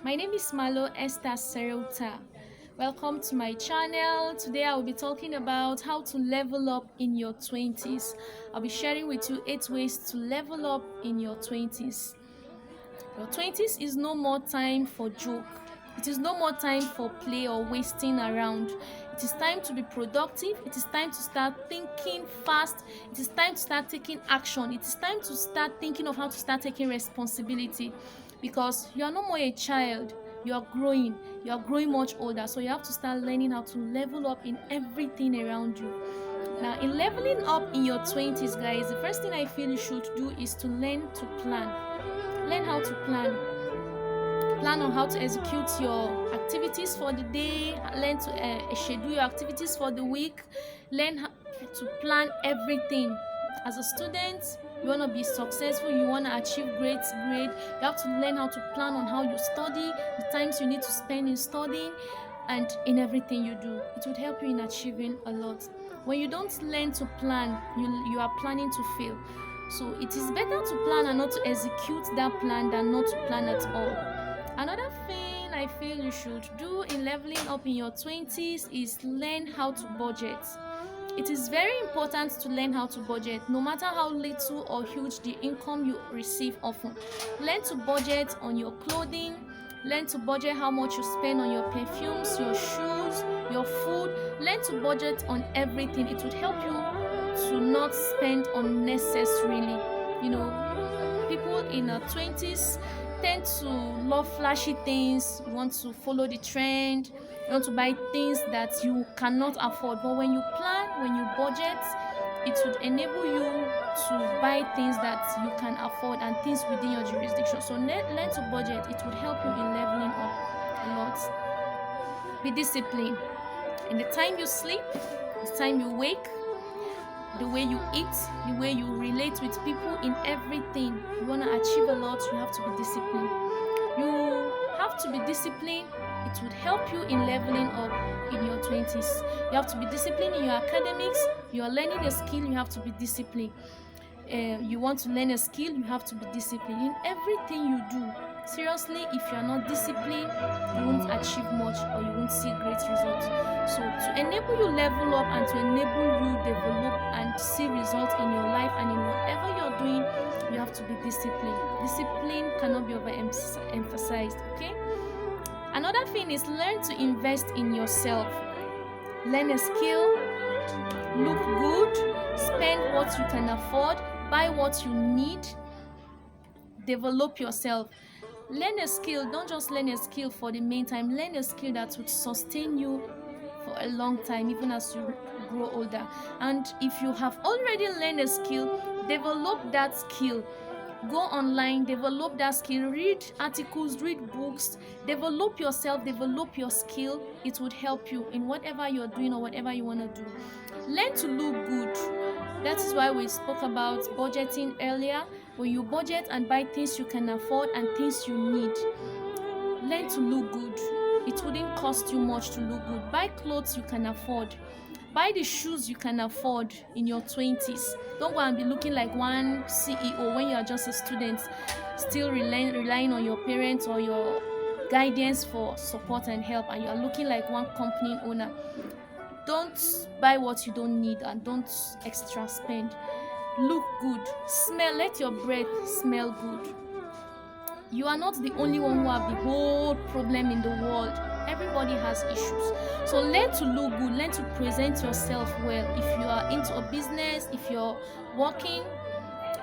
My name is Mallo Esther Sarauta. Welcome to my channel. Today I will be talking about how to level up in your 20s. I'll be sharing with you 8 ways to level up in your 20s. Your 20s is no more time for joke. It is no more time for play or wasting around. It is time to be productive. It is time to start thinking fast. It is time to start taking action. It is time to start thinking of how to start taking responsibility, because you are no more a child. You are growing. You are growing much older. So you have to start learning how to level up in everything around you. Now, in leveling up in your 20s, guys, the first thing I feel you should do is to learn to plan. Learn how to plan. Plan on how to execute your activities for the day. Learn to schedule your activities for the week. Learn how to plan everything. As a student, you want to be successful, you want to achieve great grade, you have to learn how to plan on how you study, the times you need to spend in studying, and in everything you do. It would help you in achieving a lot. When you don't learn to plan, you are planning to fail. So it is better to plan and not to execute that plan than not to plan at all. Another thing I feel you should do in leveling up in your 20s is learn how to budget. It is very important to learn how to budget, no matter how little or huge the income you receive often. Learn to budget on your clothing. Learn to budget how much you spend on your perfumes, your shoes, your food. Learn to budget on everything. It would help you to not spend unnecessarily. People in their 20s tend to love flashy things, want to follow the trend, want to buy things that you cannot afford. But when you plan, when you budget, it would enable you to buy things that you can afford and things within your jurisdiction. So learn to budget. It would help you in leveling up a lot. Be disciplined. In the time you sleep, the time you wake, the way you eat, the way you relate with people, in everything. You want to achieve a lot, you have to be disciplined. You have to be disciplined. It would help you in leveling up in your 20s. You have to be disciplined in your academics. You are learning a skill, you have to be disciplined. You want to learn a skill, you have to be disciplined in everything you do. Seriously, if you are not disciplined, you won't achieve much or you won't see great results. So to enable you level up and to enable you develop and see results in your life and in whatever you're doing, you have to be disciplined. Discipline cannot be overemphasized, okay? Another thing is learn to invest in yourself. Learn a skill, look good, spend what you can afford, buy what you need, develop yourself. Learn a skill. Don't just learn a skill for the meantime. Learn a skill that would sustain you for a long time, even as you grow older. And if you have already learned a skill, develop that skill. Go online, develop that skill, read articles, read books, develop yourself, develop your skill. It would help you in whatever you're doing or whatever you want to do. Learn to look good. That is why we spoke about budgeting earlier. When you budget and buy things you can afford and things you need, learn to look good. It wouldn't cost you much to look good. Buy clothes you can afford. Buy the shoes you can afford in your 20s. Don't go and be looking like one CEO when you are just a student, still relying on your parents or your guidance for support and help, and you are looking like one company owner. Don't buy what you don't need and don't extra spend. Look good. Smell. Let your breath smell good. You are not the only one who have the whole problem in the world. Everybody has issues. So learn to look good. Learn to present yourself well. If you are into a business, if you're working,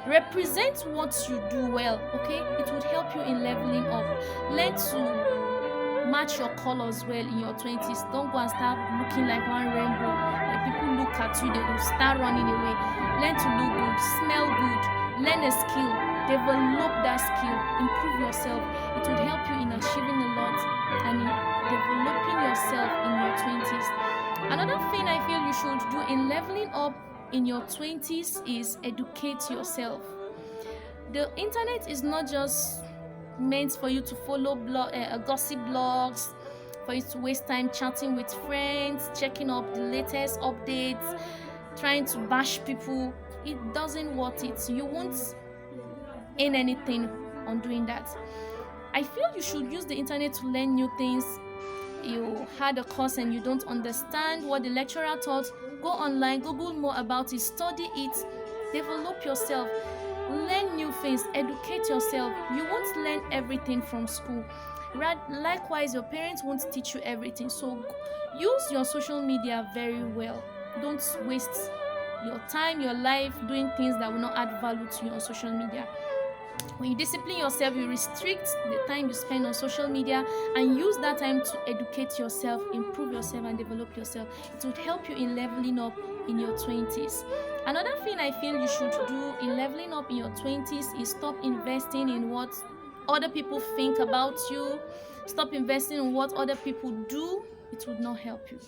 represent what you do well, okay? It would help you in leveling up. Learn to match your colors well in your 20s. Don't go and start looking like one rainbow. When people look at you, they will start running away. Learn to look good, smell good, learn a skill, develop that skill, improve yourself. It will help you in achieving a lot and in developing yourself in your 20s. Another thing I feel you should do in leveling up in your 20s is educate yourself. The internet is not just meant for you to follow gossip blogs, for you to waste time chatting with friends, checking up the latest updates, trying to bash people. It doesn't worth it. You won't earn anything on doing that. I feel you should use the internet to learn new things. You had a course and you don't understand what the lecturer taught, go online, Google more about it, study it, develop yourself, learn new things, educate yourself. You won't learn everything from school. Likewise, your parents won't teach you everything. So use your social media very well. Don't waste your time, your life doing things that will not add value to you on social media. When you discipline yourself, you restrict the time you spend on social media and use that time to educate yourself, improve yourself, and develop yourself. It would help you in leveling up in your 20s. Another thing I feel you should do in leveling up in your 20s is stop investing in what other people think about you. Stop investing in what other people do. It would not help you.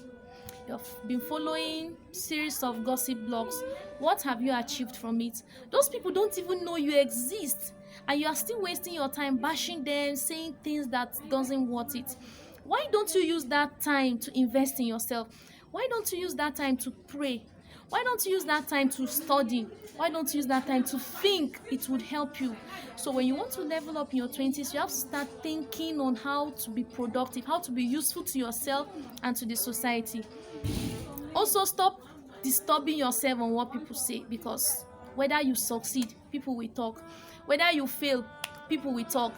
You've been following series of gossip blogs. What have you achieved from it? Those people don't even know you exist, and you are still wasting your time bashing them, saying things that doesn't worth it. Why don't you use that time to invest in yourself? Why don't you use that time to pray? Why don't you use that time to study? Why don't you use that time to think? It would help you. So when you want to level up in your 20s, you have to start thinking on how to be productive, how to be useful to yourself and to the society. Also, stop disturbing yourself on what people say, because whether you succeed, people will talk. Whether you fail, people will talk.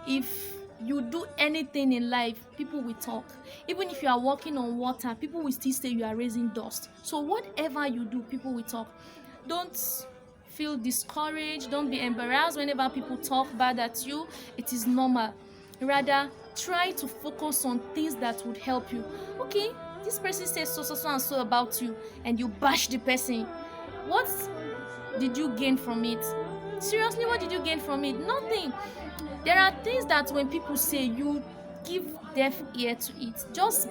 If you do anything in life, people will talk. Even if you are walking on water, people will still say you are raising dust. So whatever you do, people will talk. Don't feel discouraged. Don't be embarrassed whenever people talk bad at you. It is normal. Rather, try to focus on things that would help you. Okay, this person says so and so about you, and you bash the person. What did you gain from it? Seriously, what did you gain from it? Nothing. There are things that when people say, you give deaf ear to it. Just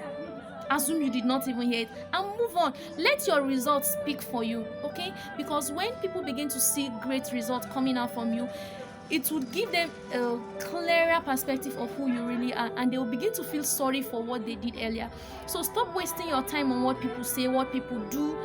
assume you did not even hear it and move on. Let your results speak for you, okay? Because when people begin to see great results coming out from you, it would give them a clearer perspective of who you really are, and they will begin to feel sorry for what they did earlier. So stop wasting your time on what people say, what people do,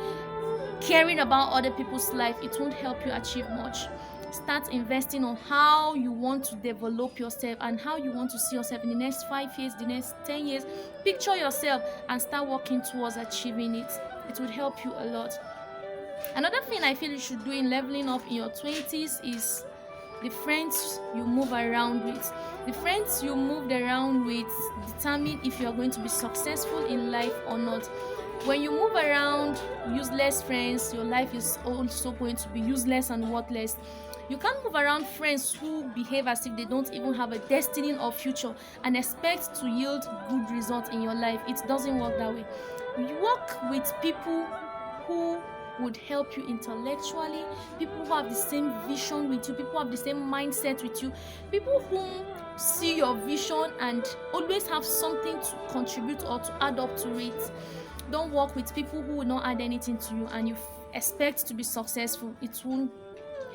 caring about other people's life. It won't help you achieve much. Start investing on how you want to develop yourself and how you want to see yourself in the next 5 years, the next 10 years. Picture yourself and start working towards achieving it. It would help you a lot. Another thing I feel you should do in leveling up in your 20s is the friends you move around with. The friends you moved around with determine if you are going to be successful in life or not. When you move around useless friends, your life is also going to be useless and worthless. You can't move around friends who behave as if they don't even have a destiny or future and expect to yield good results in your life. It doesn't work that way. You work with people who would help you intellectually, people who have the same vision with you, people who have the same mindset with you, people who see your vision and always have something to contribute or to add up to it. Don't work with people who will not add anything to you and you expect to be successful. It won't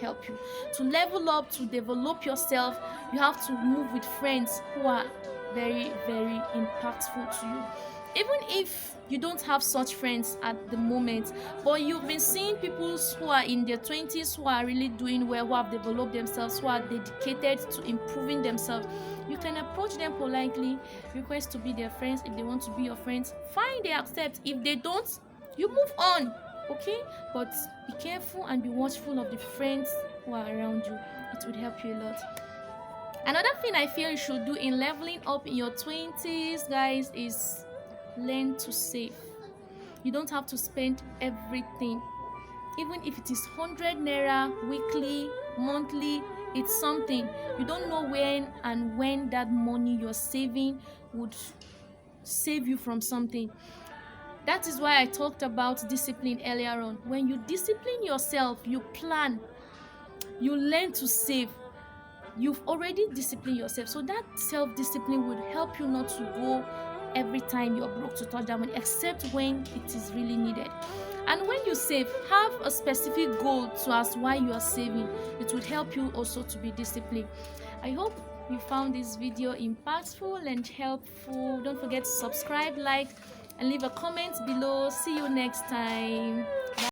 help you. To level up, to develop yourself, you have to move with friends who are very, very impactful to you. Even if you don't have such friends at the moment, but you've been seeing people who are in their 20s who are really doing well, who have developed themselves, who are dedicated to improving themselves, you can approach them politely, request to be their friends. If they want to be your friends, fine, they accept. If they don't, you move on, okay? But be careful and be watchful of the friends who are around you. It would help you a lot. Another thing I feel you should do in leveling up in your 20s, guys, is learn to save. You don't have to spend everything. Even if it is 100 naira weekly, monthly, it's something. You don't know when that money you're saving would save you from something. That is why I talked about discipline earlier on. When you discipline yourself, you plan, you learn to save, you've already disciplined yourself. So that self-discipline would help you not to go every time you're broke to touch that money, except when it is really needed. And when you save, have a specific goal to ask why you are saving. It would help you also to be disciplined. I hope you found this video impactful and helpful. Don't forget to subscribe, like, and leave a comment below. See you next time. Bye.